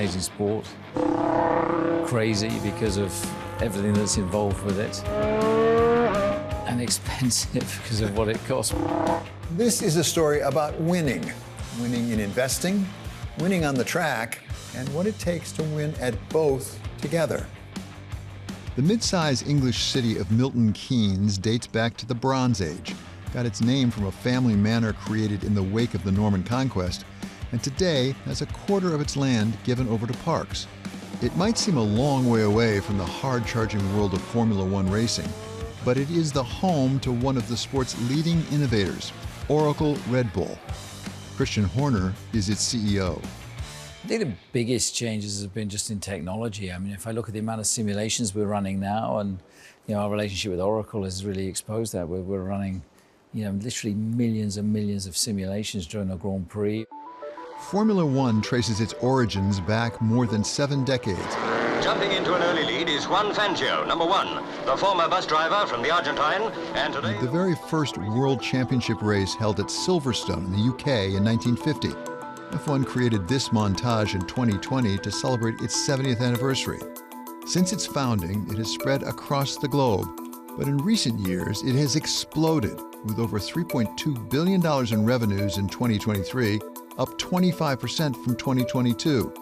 amazing sport. Crazy because of everything that's involved with it. And expensive because of what it costs. This is a story about winning. Winning in investing, winning on the track, and what it takes to win at both together. The mid-sized English city of Milton Keynes dates back to the Bronze Age, got its name from a family manor created in the wake of the Norman conquest, and today has a quarter of its land given over to parks. It might seem a long way away from the hard-charging world of Formula One racing, but it is the home to one of the sport's leading innovators, Oracle Red Bull. Christian Horner is its CEO. I think the biggest changes have been just in technology. I mean, if I look at the amount of simulations we're running now, and our relationship with Oracle has really exposed that. We're running, literally millions and millions of simulations during a Grand Prix. Formula One traces its origins back more than 7 decades. Jumping into an early lead is Juan Fangio, number 1, the former bus driver from the Argentine, and today... The very first World Championship race held at Silverstone in the UK in 1950. F1 created this montage in 2020 to celebrate its 70th anniversary. Since its founding, it has spread across the globe, but in recent years, it has exploded with over $3.2 billion in revenues in 2023, up 25% from 2022,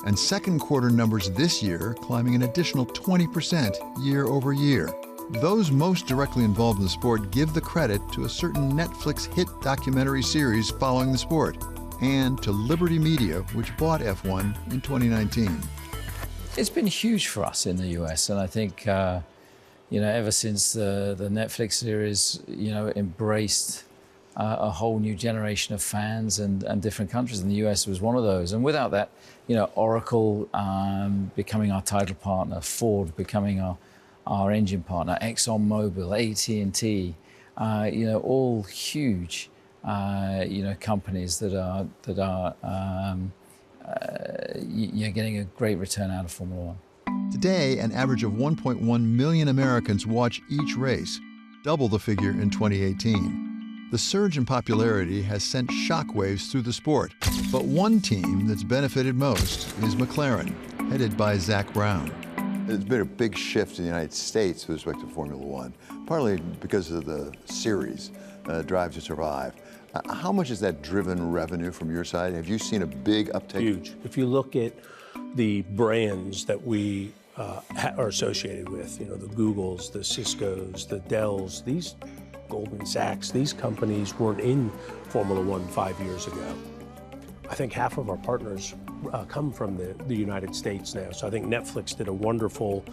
and second quarter numbers this year climbing an additional 20% year over year. Those most directly involved in the sport give the credit to a certain Netflix hit documentary series following the sport, and to Liberty Media, which bought F1 in 2019. It's been huge for us in the US, and I think, ever since the Netflix series, embraced a whole new generation of fans and different countries, and the US was one of those. And without that, Oracle becoming our title partner, Ford becoming our engine partner, ExxonMobil, AT&T, all huge companies that are getting a great return out of Formula One. Today, an average of 1.1 million Americans watch each race, double the figure in 2018. The surge in popularity has sent shockwaves through the sport, but one team that's benefited most is McLaren, headed by Zach Brown. There's been a big shift in the United States with respect to Formula One, partly because of the series, Drive to Survive. How much has that driven revenue from your side? Have you seen a big uptake? Huge. If you look at the brands that we are associated with, the Googles, the Ciscos, the Dells, these Goldman Sachs, these companies weren't in Formula One 5 years ago. I think half of our partners come from the United States now. So I think Netflix did a wonderful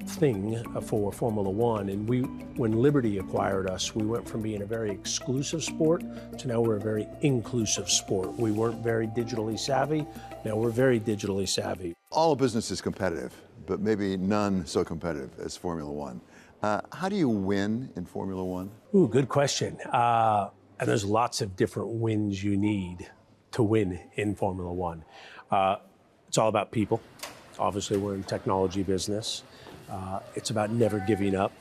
thing for Formula One. And when Liberty acquired us, we went from being a very exclusive sport to now we're a very inclusive sport. We weren't very digitally savvy. Now we're very digitally savvy. All business is competitive, but maybe none so competitive as Formula One. How do you win in Formula One? Ooh, good question. And there's lots of different wins you need to win in Formula One. It's all about people. Obviously, we're in technology business. It's about never giving up.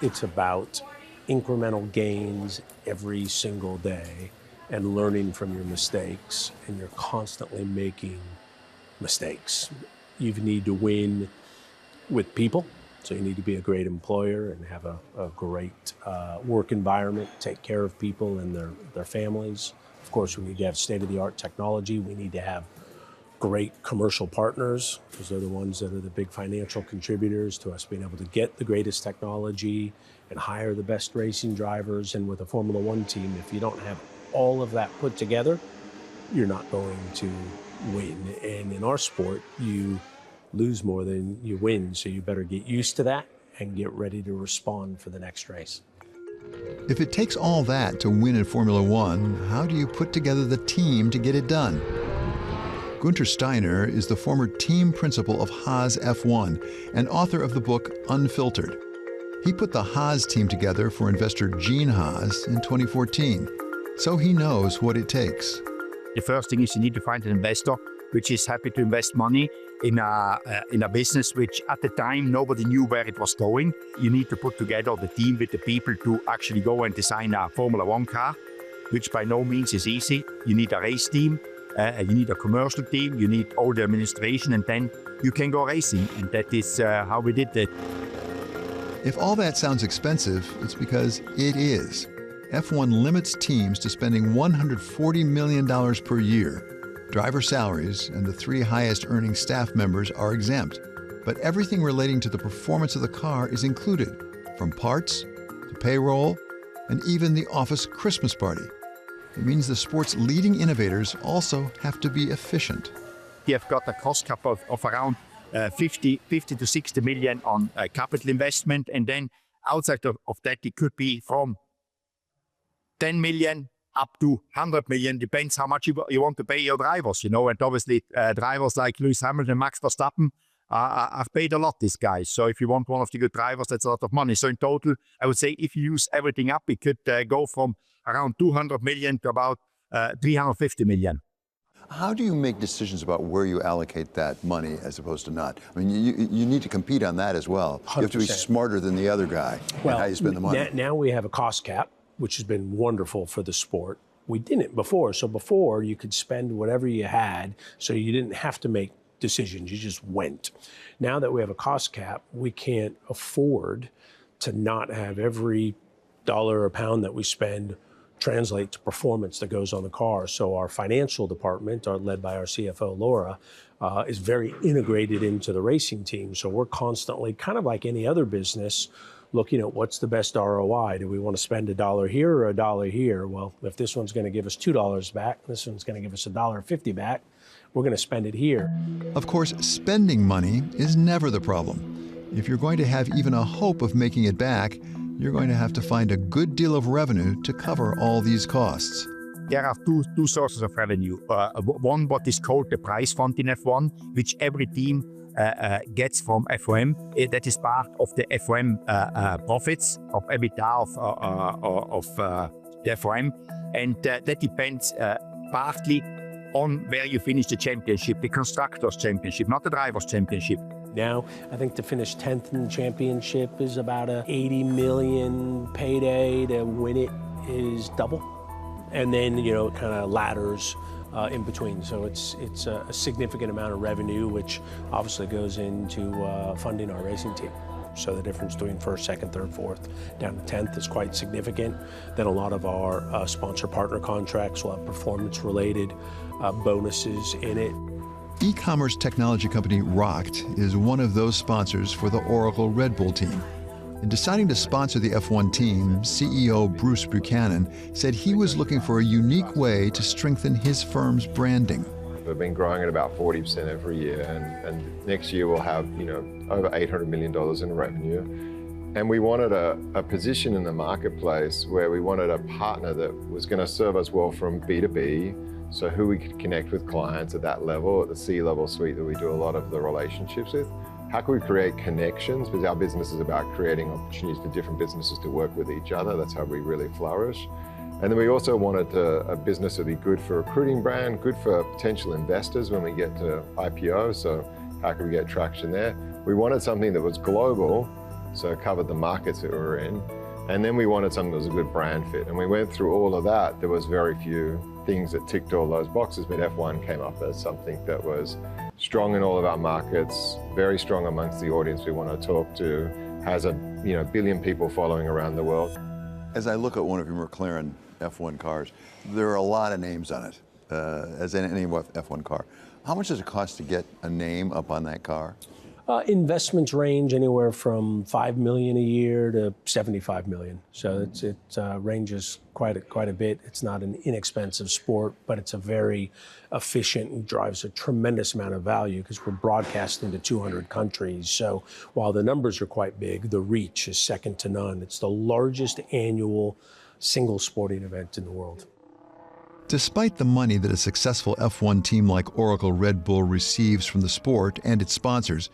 It's about incremental gains every single day and learning from your mistakes, and you're constantly making mistakes. You need to win with people, so you need to be a great employer and have a great work environment, take care of people and their families. Of course, we need to have state-of-the-art technology. We need to have great commercial partners, because they're the ones that are the big financial contributors to us being able to get the greatest technology and hire the best racing drivers. And with a Formula One team, if you don't have all of that put together, you're not going to win. And in our sport, you lose more than you win, so you better get used to that and get ready to respond for the next race. If it takes all that to win in Formula One, how do you put together the team to get it done? Gunther Steiner is the former team principal of Haas F1 and author of the book Unfiltered. He put the Haas team together for investor Gene Haas in 2014, so he knows what it takes. The first thing is you need to find an investor which is happy to invest money in a business which at the time nobody knew where it was going. You need to put together the team with the people to actually go and design a Formula One car, which by no means is easy. You need a race team. you need a commercial team, you need all the administration, and then you can go racing. And that is how we did it. If all that sounds expensive, it's because it is. F1 limits teams to spending $140 million per year. Driver salaries and the 3 highest earning staff members are exempt, but everything relating to the performance of the car is included, from parts to payroll and even the office Christmas party. It means the sport's leading innovators also have to be efficient. We have got a cost cap of around 50 to 60 million on capital investment, and then outside of that it could be from 10 million up to 100 million, depends how much you want to pay your drivers, and obviously drivers like Lewis Hamilton and Max Verstappen are paid a lot, these guys. So if you want one of the good drivers, that's a lot of money. So in total, I would say if you use everything up, it could go from around 200 million to about 350 million. How do you make decisions about where you allocate that money as opposed to not? I mean, you need to compete on that as well. 100%. You have to be smarter than the other guy in how you spend the money. Now we have a cost cap, which has been wonderful for the sport. We didn't before. So before, you could spend whatever you had, so you didn't have to make decisions. You just went. Now that we have a cost cap, we can't afford to not have every dollar or pound that we spend translate to performance that goes on the car. So our financial department, led by our CFO, Laura, is very integrated into the racing team. So we're constantly, kind of like any other business, looking at what's the best ROI. Do we want to spend $1 here or $1 here? Well, if this one's going to give us $2 back, this one's going to give us $1.50 back, we're going to spend it here. Of course, spending money is never the problem. If you're going to have even a hope of making it back, you're going to have to find a good deal of revenue to cover all these costs. There are two sources of revenue. One, what is called the prize fund in F1, which every team gets from FOM. That is part of the FOM profits, of EBITDA of the FOM. And that depends partly on where you finish the championship, the constructors championship, not the drivers championship. Now, I think to finish 10th in the championship is about a 80 million payday. To win it is double. And then, it kind of ladders in between. So it's a significant amount of revenue, which obviously goes into funding our racing team. So the difference between first, second, third, fourth, down to 10th is quite significant. Then a lot of our sponsor partner contracts will have performance-related bonuses in it. E-commerce technology company Rocked is one of those sponsors for the Oracle Red Bull team. In deciding to sponsor the F1 team, CEO Bruce Buchanan said he was looking for a unique way to strengthen his firm's branding. We've been growing at about 40% every year, and next year we'll have over $800 million in revenue. And we wanted a position in the marketplace where we wanted a partner that was going to serve us well from B2B, so who we could connect with clients at that level, at the C-level suite that we do a lot of the relationships with. How can we create connections? Because our business is about creating opportunities for different businesses to work with each other. That's how we really flourish. And then we also wanted a business that would be good for recruiting brand, good for potential investors when we get to IPO. So how can we get traction there? We wanted something that was global, so it covered the markets that we were in. And then we wanted something that was a good brand fit. And we went through all of that. There was very few things that ticked all those boxes, but F1 came up as something that was strong in all of our markets, very strong amongst the audience we want to talk to, has a billion people following around the world. As I look at one of your McLaren F1 cars, there are a lot of names on it, as in any F1 car. How much does it cost to get a name up on that car? Investments range anywhere from $5 million a year to $75 million. So it ranges quite a bit. It's not an inexpensive sport, but it's a very efficient and drives a tremendous amount of value because we're broadcasting to 200 countries. So while the numbers are quite big, the reach is second to none. It's the largest annual single sporting event in the world. Despite the money that a successful F1 team like Oracle Red Bull receives from the sport and its sponsors,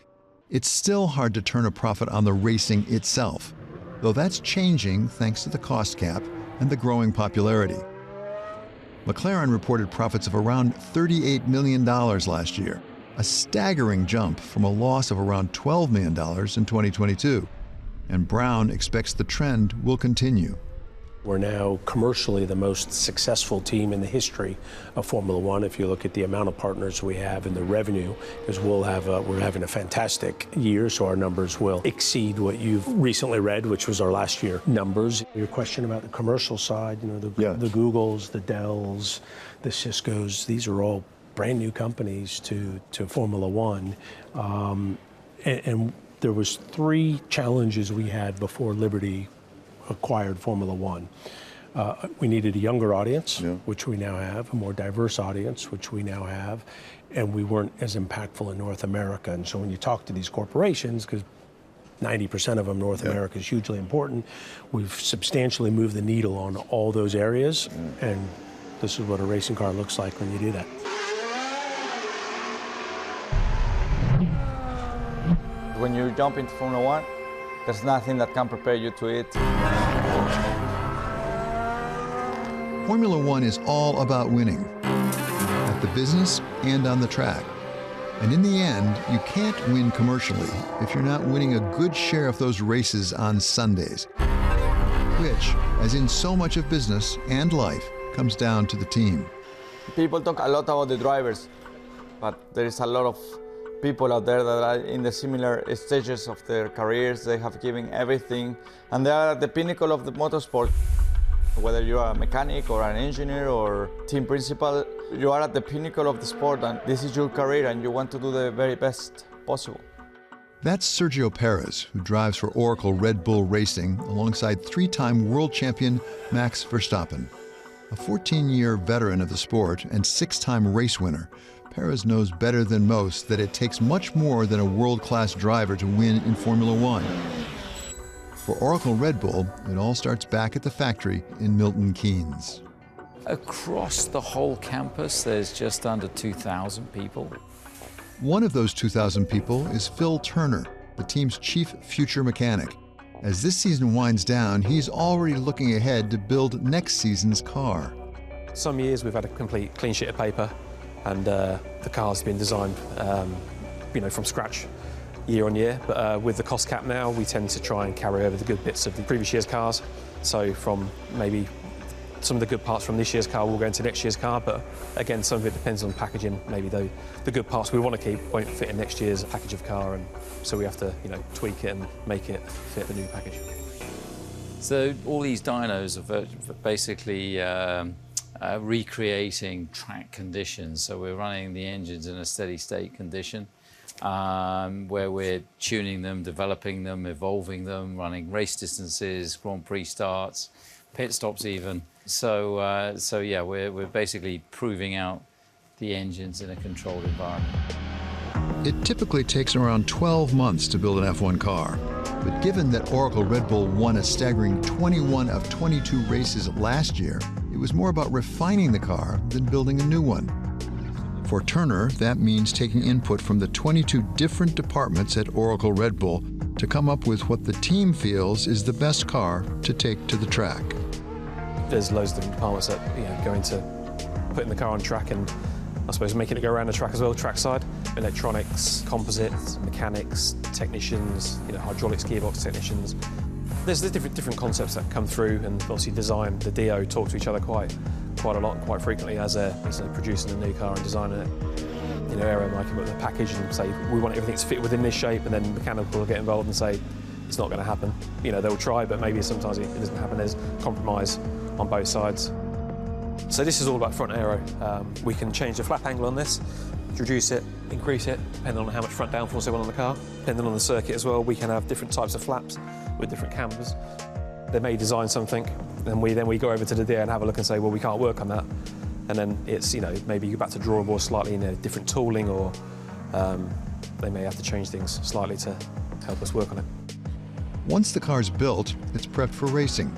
it's still hard to turn a profit on the racing itself, though that's changing thanks to the cost cap and the growing popularity. McLaren reported profits of around $38 million last year, a staggering jump from a loss of around $12 million in 2022. And Brown expects the trend will continue. We're now commercially the most successful team in the history of Formula One. If you look at the amount of partners we have and the revenue, because we're having a fantastic year, so our numbers will exceed what you've recently read, which was our last year numbers. Your question about the commercial side, you know, the Googles, the Dells, the Ciscos, these are all brand new companies to Formula One. And there was 3 challenges we had before Liberty acquired Formula One. We needed a younger audience, which we now have, a more diverse audience, which we now have, and we weren't as impactful in North America. And so when you talk to these corporations, because 90% of them, North America is hugely important, we've substantially moved the needle on all those areas, and this is what a racing car looks like when you do that. When you jump into Formula One, there's nothing that can prepare you to it. Formula One is all about winning, at the business and on the track. And in the end, you can't win commercially if you're not winning a good share of those races on Sundays, which, as in so much of business and life, comes down to the team. People talk a lot about the drivers, but there is a lot of people out there that are in the similar stages of their careers. They have given everything, and they are at the pinnacle of the motorsport. Whether you are a mechanic or an engineer or team principal, you are at the pinnacle of the sport, and this is your career, and you want to do the very best possible. That's Sergio Perez, who drives for Oracle Red Bull Racing alongside 3-time world champion Max Verstappen. A 14-year veteran of the sport and 6-time race winner, Perez knows better than most that it takes much more than a world-class driver to win in Formula One. For Oracle Red Bull, it all starts back at the factory in Milton Keynes. Across the whole campus, there's just under 2,000 people. One of those 2,000 people is Phil Turner, the team's chief future mechanic. As this season winds down, he's already looking ahead to build next season's car. Some years we've had a complete clean sheet of paper, and the car's been designed, from scratch, year on year. But with the cost cap now, we tend to try and carry over the good bits of the previous year's cars. So from maybe some of the good parts from this year's car will go into next year's car. But again, some of it depends on packaging. Maybe the good parts we want to keep won't fit in next year's package of car, and so we have to, tweak it and make it fit the new package. So all these dynos are basically recreating track conditions. So we're running the engines in a steady state condition, where we're tuning them, developing them, evolving them, running race distances, Grand Prix starts, pit stops even. So yeah, we're basically proving out the engines in a controlled environment. It typically takes around 12 months to build an F1 car. But given that Oracle Red Bull won a staggering 21 of 22 races last year, it was more about refining the car than building a new one. For Turner, that means taking input from the 22 different departments at Oracle Red Bull to come up with what the team feels is the best car to take to the track. There's loads of different departments that go into putting the car on track and I suppose making it go around the track as well, trackside. Electronics, composites, mechanics, technicians, hydraulics, gearbox technicians. There's the different concepts that come through, and obviously design, the DO talk to each other quite a lot and quite frequently as they're producing a new car and designing it. Aero might come up with a package and say, we want everything to fit within this shape, and then mechanical will get involved and say, it's not going to happen. They'll try, but maybe sometimes it doesn't happen. There's compromise on both sides. So this is all about front aero. We can change the flap angle on this, reduce it, increase it, depending on how much front downforce they want on the car. Depending on the circuit as well, we can have different types of flaps with different cambers. They may design something, and then we go over to the DA and have a look and say, well, we can't work on that. And then it's, maybe you go back to drawing board slightly in different tooling, or they may have to change things slightly to help us work on it. Once the car's built, it's prepped for racing.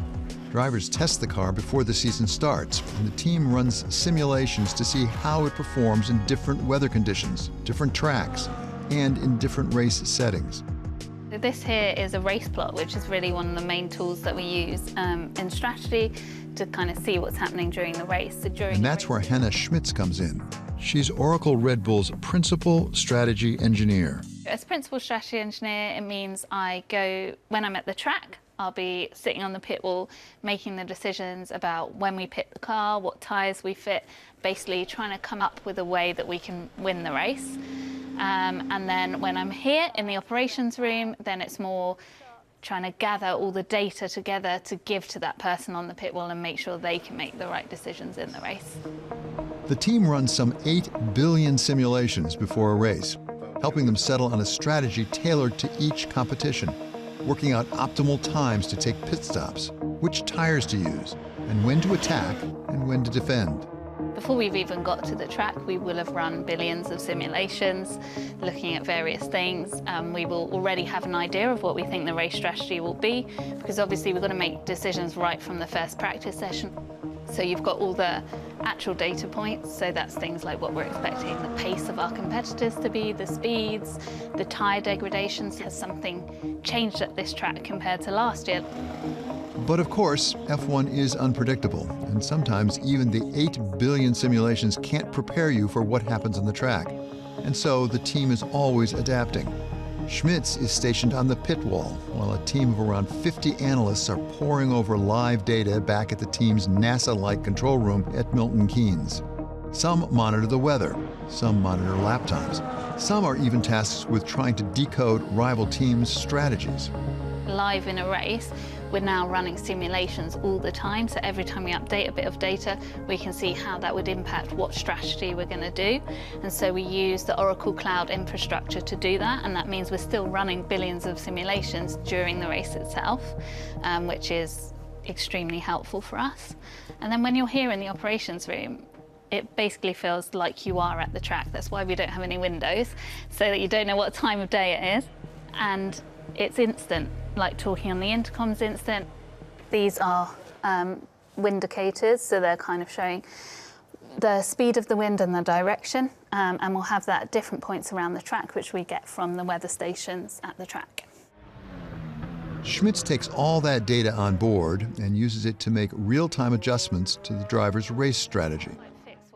Drivers test the car before the season starts, and the team runs simulations to see how it performs in different weather conditions, different tracks, and in different race settings. This here is a race plot, which is really one of the main tools that we use in strategy to kind of see what's happening during the race. And that's where Hannah Schmitz comes in. She's Oracle Red Bull's principal strategy engineer. As principal strategy engineer, it means I go, when I'm at the track, I'll be sitting on the pit wall making the decisions about when we pit the car, what tyres we fit, basically trying to come up with a way that we can win the race. And then when I'm here in the operations room, then it's more trying to gather all the data together to give to that person on the pit wall and make sure they can make the right decisions in the race. The team runs some 8 billion simulations before a race, helping them settle on a strategy tailored to each competition, working out optimal times to take pit stops, which tires to use, and when to attack and when to defend. Before we've even got to the track, we will have run billions of simulations, looking at various things. We will already have an idea of what we think the race strategy will be, because obviously we've got to make decisions right from the first practice session. So you've got all the actual data points, so that's things like what we're expecting the pace of our competitors to be, the speeds, the tyre degradations. Has something changed at this track compared to last year? But of course, F1 is unpredictable, and sometimes even the 8 billion simulations can't prepare you for what happens on the track. And so the team is always adapting. Schmitz is stationed on the pit wall, while a team of around 50 analysts are poring over live data back at the team's NASA-like control room at Milton Keynes. Some monitor the weather, some monitor lap times, some are even tasked with trying to decode rival teams' strategies. Live in a race, we're now running simulations all the time, so every time we update a bit of data, we can see how that would impact what strategy we're going to do. And so we use the Oracle Cloud infrastructure to do that, and that means we're still running billions of simulations during the race itself, which is extremely helpful for us. And then when you're here in the operations room, it basically feels like you are at the track. That's why we don't have any windows, so that you don't know what time of day it is. And it's instant, like talking on the intercom's instant. These are wind indicators, so they're kind of showing the speed of the wind and the direction, and we'll have that at different points around the track, which we get from the weather stations at the track. Schmitz takes all that data on board and uses it to make real-time adjustments to the driver's race strategy.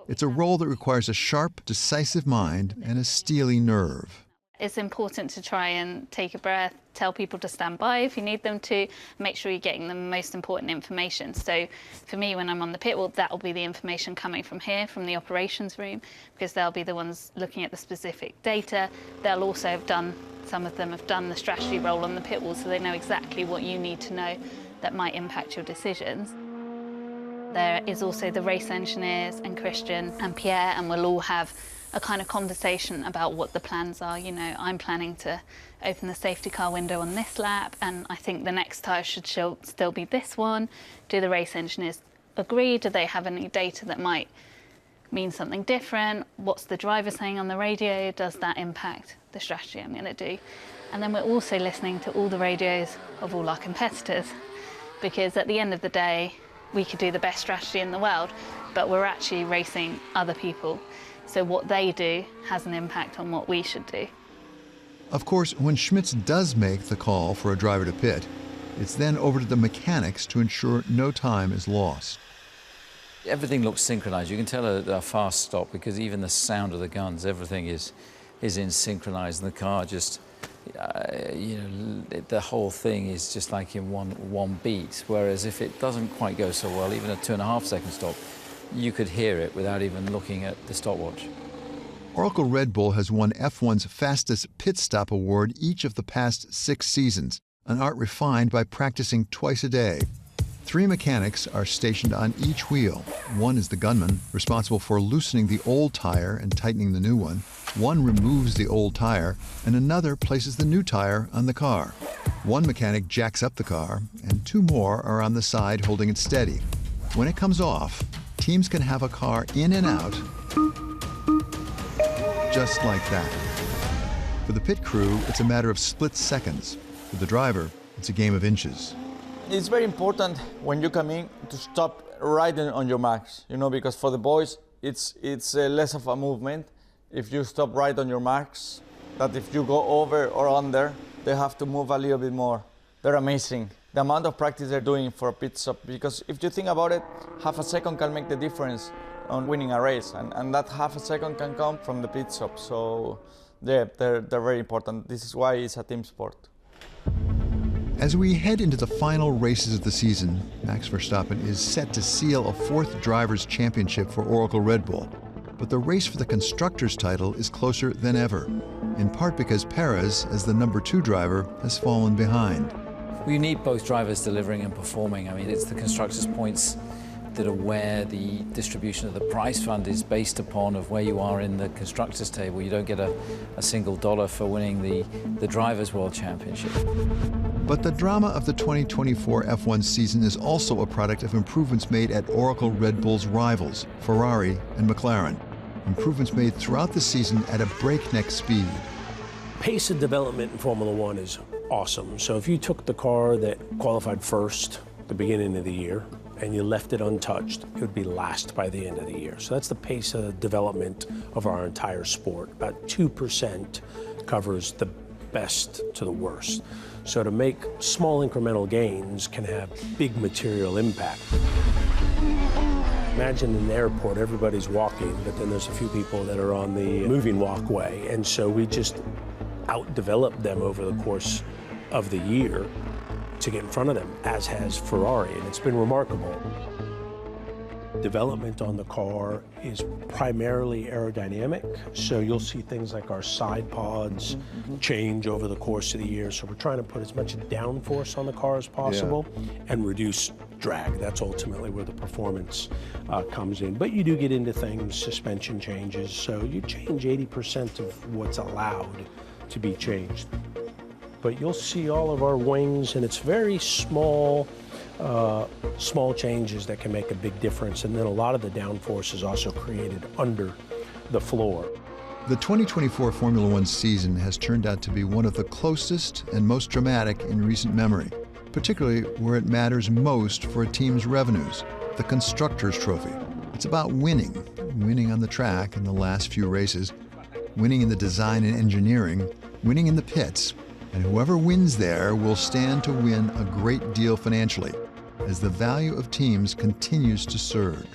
It's a role that requires a sharp, decisive mind and a steely nerve. It's important to try and take a breath, tell people to stand by if you need them to, make sure you're getting the most important information. So for me, when I'm on the pit wall, that will be the information coming from here, from the operations room, because they'll be the ones looking at the specific data. They'll also have done, some of them have done the strategy role on the pit wall, so they know exactly what you need to know that might impact your decisions. There is also the race engineers and Christian and Pierre, and we'll all have a kind of conversation about what the plans are. You know, I'm planning to open the safety car window on this lap, and I think the next tyre should still be this one. Do the race engineers agree? Do they have any data that might mean something different? What's the driver saying on the radio? Does that impact the strategy I'm going to do? And then we're also listening to all the radios of all our competitors, because at the end of the day, we could do the best strategy in the world, but we're actually racing other people. So what they do has an impact on what we should do. Of course, when Schmitz does make the call for a driver to pit, it's then over to the mechanics to ensure no time is lost. Everything looks synchronized. You can tell a fast stop because even the sound of the guns, everything is in synchronized, and the car just, the whole thing is just like in one beat. Whereas if it doesn't quite go so well, even a 2.5 second stop, you could hear it without even looking at the stopwatch. Oracle Red Bull has won F1's fastest pit stop award each of the past 6 seasons, an art refined by practicing twice a day. 3 mechanics are stationed on each wheel. One is the gunman, responsible for loosening the old tire and tightening the new one. One removes the old tire, and another places the new tire on the car. One mechanic jacks up the car, and 2 more are on the side holding it steady. When it comes off, teams can have a car in and out just like that. For the pit crew, it's a matter of split seconds. For the driver, it's a game of inches. It's very important when you come in to stop right on your marks, because for the boys, it's less of a movement if you stop right on your marks, that if you go over or under, they have to move a little bit more. They're amazing. The amount of practice they're doing for a pit stop, because if you think about it, half a second can make the difference on winning a race, and that half a second can come from the pit stop. So yeah, they're very important. This is why it's a team sport. As we head into the final races of the season, Max Verstappen is set to seal a fourth Drivers' Championship for Oracle Red Bull. But the race for the Constructors' title is closer than ever, in part because Perez, as the number 2 driver, has fallen behind. You need both drivers delivering and performing. I mean, it's the constructors' points that are where the distribution of the prize fund is based upon of where you are in the constructors' table. You don't get a single dollar for winning the Drivers' World Championship. But the drama of the 2024 F1 season is also a product of improvements made at Oracle Red Bull's rivals, Ferrari and McLaren. Improvements made throughout the season at a breakneck speed. Pace of development in Formula One is awesome. So if you took the car that qualified first at the beginning of the year and you left it untouched, it would be last by the end of the year. So that's the pace of development of our entire sport. About 2% covers the best to the worst. So to make small incremental gains can have big material impact. Imagine in the airport, everybody's walking, but then there's a few people that are on the moving walkway. And so we just outdeveloped them over the course of the year to get in front of them, as has Ferrari, and it's been remarkable. Development on the car is primarily aerodynamic, so you'll see things like our side pods change over the course of the year. So we're trying to put as much downforce on the car as possible and reduce drag. That's ultimately where the performance comes in. But you do get into things, suspension changes, so you change 80% of what's allowed to be changed. But you'll see all of our wings, and it's very small changes that can make a big difference. And then a lot of the downforce is also created under the floor. The 2024 Formula One season has turned out to be one of the closest and most dramatic in recent memory, particularly where it matters most for a team's revenues, the Constructors' Trophy. It's about winning on the track in the last few races, winning in the design and engineering, winning in the pits, and whoever wins there will stand to win a great deal financially as the value of teams continues to surge.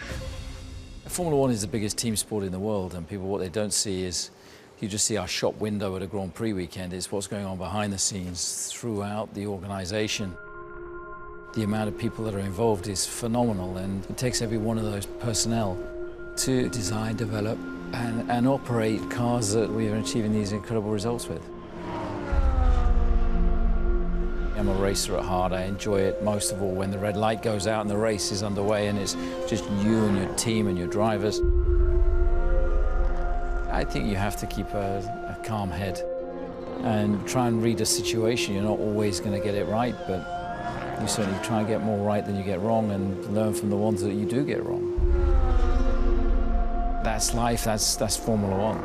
Formula One is the biggest team sport in the world, and people, what they don't see is, you just see our shop window at a Grand Prix weekend. It's what's going on behind the scenes throughout the organization. The amount of people that are involved is phenomenal, and it takes every one of those personnel to design, develop, and operate cars that we are achieving these incredible results with. I'm a racer at heart. I enjoy it most of all when the red light goes out and the race is underway and it's just you and your team and your drivers. I think you have to keep a calm head and try and read a situation. You're not always going to get it right, but you certainly try and get more right than you get wrong and learn from the ones that you do get wrong. That's life, that's Formula One.